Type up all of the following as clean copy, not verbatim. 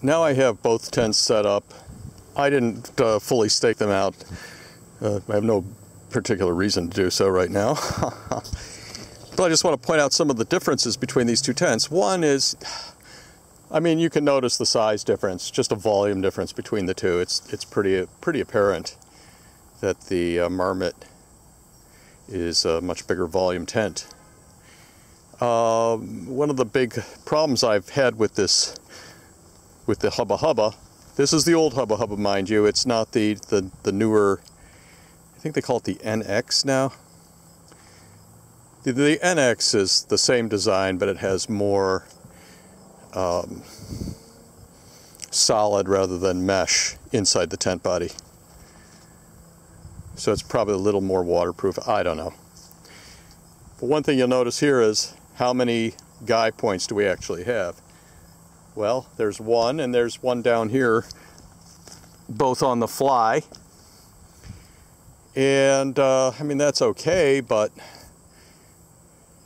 now I have both tents set up. I didn't fully stake them out. I have no particular reason to do so right now. But I just want to point out some of the differences between these two tents. One is, I mean, you can notice the size difference, just a volume difference between the two. It's pretty apparent that the Marmot is a much bigger volume tent. One of the big problems I've had with this, with the Hubba, this is the old Hubba, mind you. It's not the newer, I think they call it the NX now. The NX is the same design, but it has more solid rather than mesh inside the tent body. So it's probably a little more waterproof. I don't know. But one thing you'll notice here is how many guy points do we actually have? Well, there's one, and there's one down here, both on the fly. And I mean, that's okay, but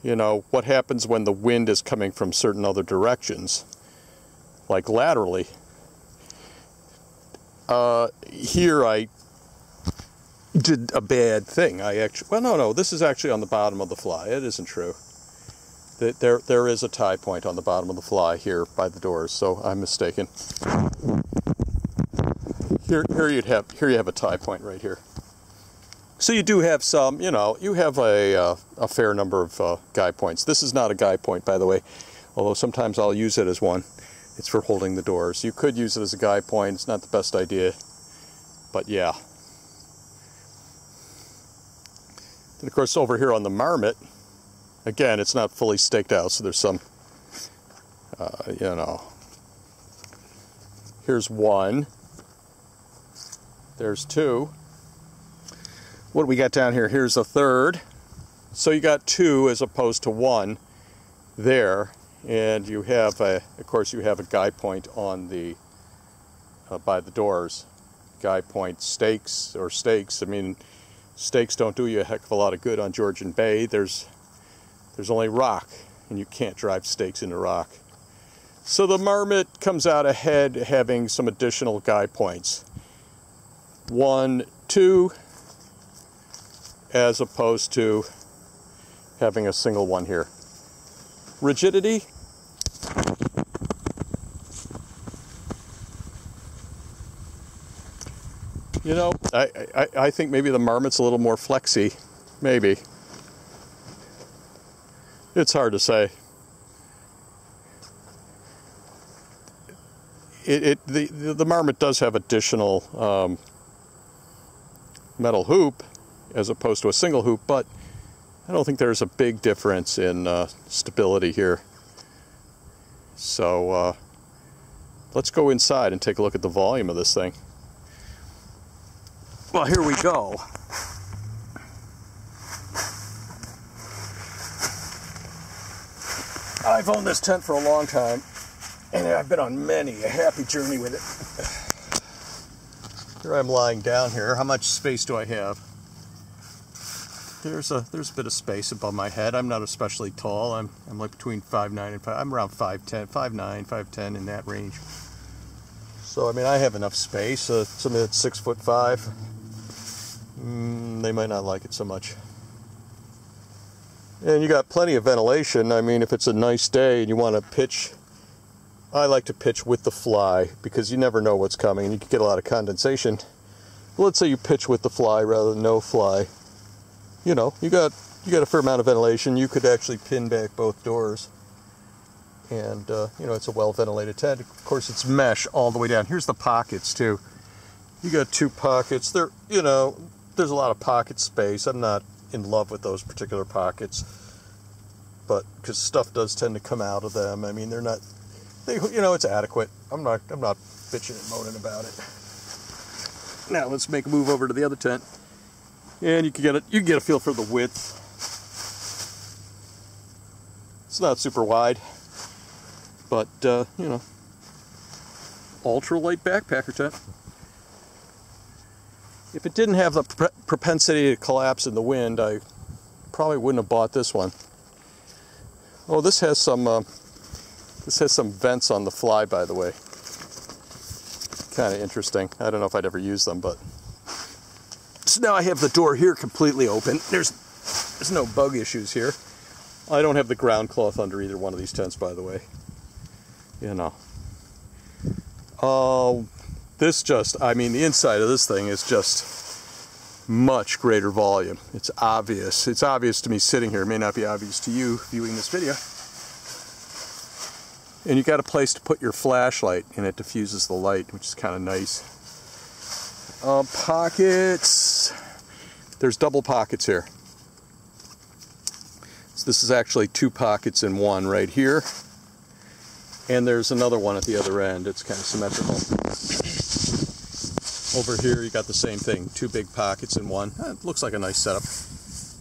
you know, what happens when the wind is coming from certain other directions, like laterally? Here I did a bad thing. Well, no, this is actually on the bottom of the fly. It isn't true. There is a tie point on the bottom of the fly here by the doors, so I'm mistaken. Here you have a tie point right here. So you do have some, you know, you have a fair number of guy points. This is not a guy point, by the way, although sometimes I'll use it as one. It's for holding the doors. You could use it as a guy point. It's not the best idea, but yeah. And of course, over here on the Marmot, again, it's not fully staked out, so there's some, you know, here's one, there's two. What do we got down here? Here's a third. So you got two as opposed to one there, and you have of course, you have a guy point on the by the doors. Guy point stakes or stakes. I mean, stakes don't do you a heck of a lot of good on Georgian Bay. There's only rock, and you can't drive stakes into rock. So the Marmot comes out ahead, having some additional guy points. 1, 2. As opposed to having a single one here. Rigidity. You know, I think maybe the Marmot's a little more flexy. Maybe. It's hard to say. The Marmot does have additional metal hoop as opposed to a single hoop, but I don't think there's a big difference in stability here. So let's go inside and take a look at the volume of this thing. Well, here we go. I've owned this tent for a long time, and I've been on many a happy journey with it. Here I'm lying down here. How much space do I have? There's a bit of space above my head. I'm not especially tall. I'm like between 5'9" and 5. I'm around 5'10", 5'9", 5'10", in that range. So I mean, I have enough space. Somebody that's 6'5", they might not like it so much. And you got plenty of ventilation. I mean, if it's a nice day and you want to pitch, I like to pitch with the fly because you never know what's coming and you can get a lot of condensation. Well, let's say you pitch with the fly rather than no fly. You know, you got a fair amount of ventilation. You could actually pin back both doors, and you know, it's a well-ventilated tent. Of course, it's mesh all the way down. Here's the pockets too. You got two pockets. There, you know, there's a lot of pocket space. I'm not in love with those particular pockets, but because stuff does tend to come out of them. I mean, they're not. You know, it's adequate. I'm not bitching and moaning about it. Now let's make a move over to the other tent. And you can get a feel for the width. It's not super wide, but you know, ultra-light backpacker tent. If it didn't have the propensity to collapse in the wind, I probably wouldn't have bought this one. Oh, this has some vents on the fly, by the way. kind of interesting. I don't know if I'd ever use them, but... So now I have the door here completely open. There's no bug issues here. I don't have the ground cloth under either one of these tents, by the way. You know. This just, I mean, the inside of this thing is just much greater volume. It's obvious. It's obvious to me sitting here. It may not be obvious to you viewing this video. And you got a place to put your flashlight, and it diffuses the light, which is kind of nice. Pockets. There's double pockets here. So this is actually 2 pockets in one right here. And there's another one at the other end. It's kind of symmetrical. Over here you got the same thing. 2 big pockets in one. It looks like a nice setup.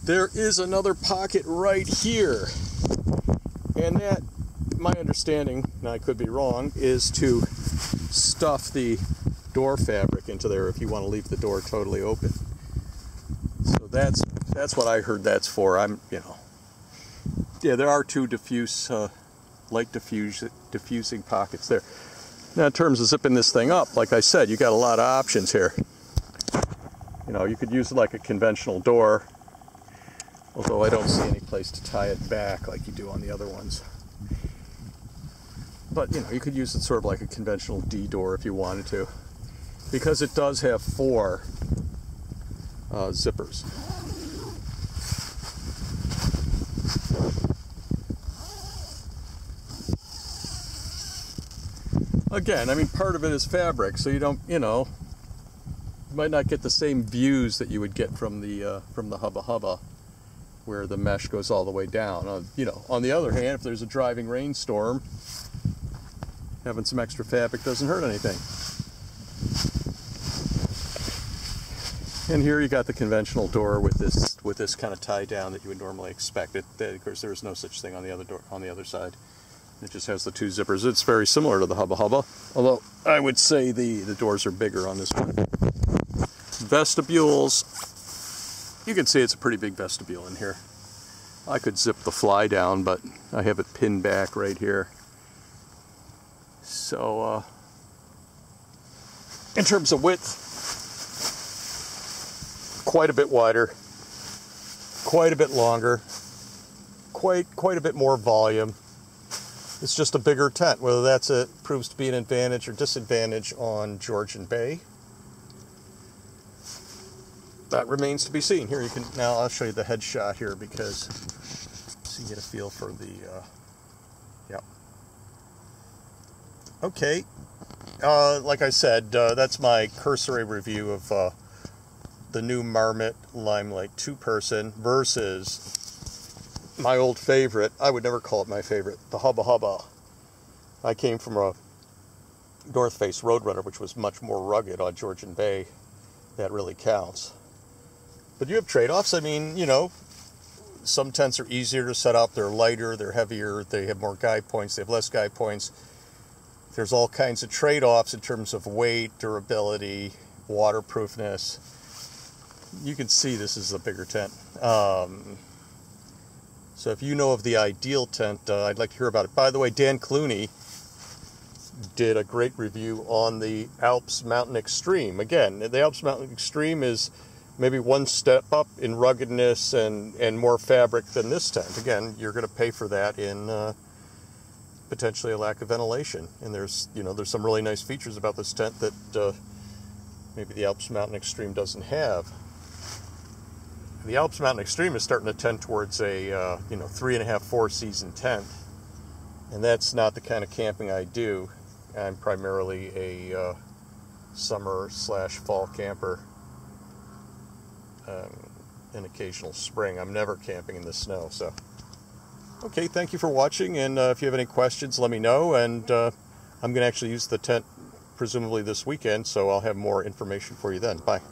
There is another pocket right here. And that, my understanding, and I could be wrong, is to stuff the door fabric into there if you want to leave the door totally open. So that's what I heard that's for. Yeah, there are 2 light diffusing pockets there. Now in terms of zipping this thing up, like I said, you got a lot of options here. You know, you could use it like a conventional door, although I don't see any place to tie it back like you do on the other ones. But, you know, you could use it sort of like a conventional D door if you wanted to, because it does have 4 zippers. Again, I mean, part of it is fabric, so you don't, you know, you might not get the same views that you would get from the Hubba, where the mesh goes all the way down. You know, on the other hand, if there's a driving rainstorm, having some extra fabric doesn't hurt anything. And here you got the conventional door with this kind of tie down that you would normally expect. Of course, there is no such thing on the other door, on the other side. It just has the 2 zippers. It's very similar to the Hubba, although I would say the doors are bigger on this one. Vestibules. You can see it's a pretty big vestibule in here. I could zip the fly down, but I have it pinned back right here. So, in terms of width, quite a bit wider, quite a bit longer, quite a bit more volume. It's just a bigger tent. Whether proves to be an advantage or disadvantage on Georgian Bay, that remains to be seen. Here you can, now I'll show you the headshot here because so you get a feel for the, yeah. Okay, like I said, that's my cursory review of the new Marmot Limelight 2-person versus my old favorite. I would never call it my favorite, the Hubba. I came from a North Face Roadrunner, which was much more rugged on Georgian Bay. That really counts. But you have trade-offs. I mean, you know, some tents are easier to set up. They're lighter, they're heavier, they have more guide points, they have less guide points. There's all kinds of trade-offs in terms of weight, durability, waterproofness. You can see this is a bigger tent. So if you know of the ideal tent, I'd like to hear about it. By the way, Dan Clooney did a great review on the Alps Mountain Extreme. Again, the Alps Mountain Extreme is maybe 1 step up in ruggedness and more fabric than this tent. Again, you're going to pay for that in potentially a lack of ventilation. And there's some really nice features about this tent that maybe the Alps Mountain Extreme doesn't have. The Alps Mountain Extreme is starting to tend towards a 3.5, 4 season tent, and that's not the kind of camping I do. I'm primarily a summer/fall camper, and occasional spring. I'm never camping in the snow. So, okay, thank you for watching, and if you have any questions, let me know. And I'm going to actually use the tent presumably this weekend, so I'll have more information for you then. Bye.